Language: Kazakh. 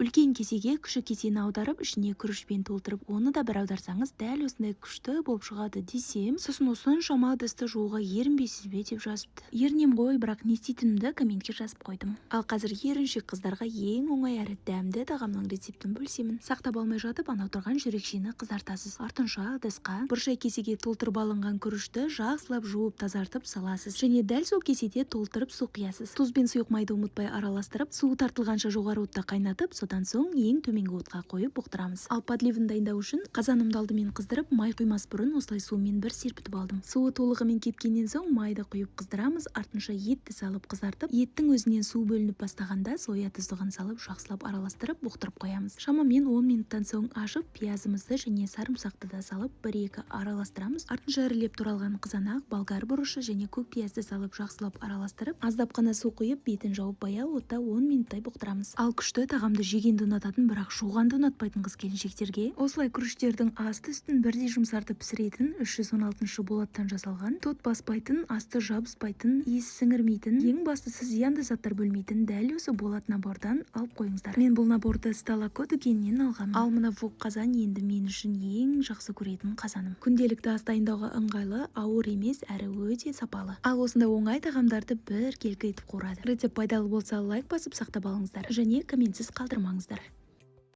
Үлкен кесеге кіші кесені аударып, ішіне күрішпен толтырып, оны да бір аударсаңыз, дәл осындай күшті болып шығады десем, сосын осыншама ыдысты жууға ерінбейсіз бе деп жазыпты. Ерінем ғой, бірақ не істейтінімді комментке жазып қойдым. Ал қазір еріншек қыздарға ең оңай әрі дәмді тағамның рецептін бөлсемін. Сақтап алмай жатып, анау тұрған жүрекшені қызартасыз. Артынша ыдысқа бір шай кесеге толтырып алынған күрішті жақсылап жуып тазартып саласыз. Және дәл сол кеседе толтырып су құясыз. Тұз бен сұйық майды ұмытпай араластырып, суы тартылғанша жоғары отта қайнатып, содан соң ең төменгі отқа қойып бұқтырамыз. Ал подливын дайындау үшін қазанымды алдымен қыздырып, май құймас бұрын осылай сумен бір серпітіп алдым. Суы толығымен кепкеннен соң майды құйып қыздырамыз, артынша етті салып қызартып, еттің өзінен су бөлініп бастағанда соя тұздығын салып жақсылап араластырып бұқтырып қоямыз. Шамамен 10 минуттан соң ашып, пиязымызды және сарымсақты да салып 1-2 араластырамыз. Артынша ірілеп туралған қызанақ, болгар бұрышы және көк пиязды салып жақсылап араластырып, аздап қана су құйып, бетін жауып баяу отта 10 минуттай бұқтырамыз. Ал күшті тағамды жегенді ұнататын, бірақ жуғанды ұнатпайтын қыз-келіншектерге осылай күріштердің асты-үстін бірдей жұмсартып пісіретін 316 болаттан жасалған, тот баспайтын, асты жабыспайтын, иіс сіңірмейтін, ең бастысы зиянды заттар бөлмейтін дәл осы болат набордан алып қойыңыздар. Мен бұл наборды Сталако дүкенінен алғам. Ал мына вок қазан енді мен үшін ең жақсы көретін қазаным. Күнделікті ас дайындауға ыңғайлы, ауыр емес, әрі өте сапалы. Ал осындай оңай тағамдарды бір келкі етіп қуырады. Рецепт пайдалы болса лайк басып сақтап алыңыздар және комментсіз қалдырмаңыздар.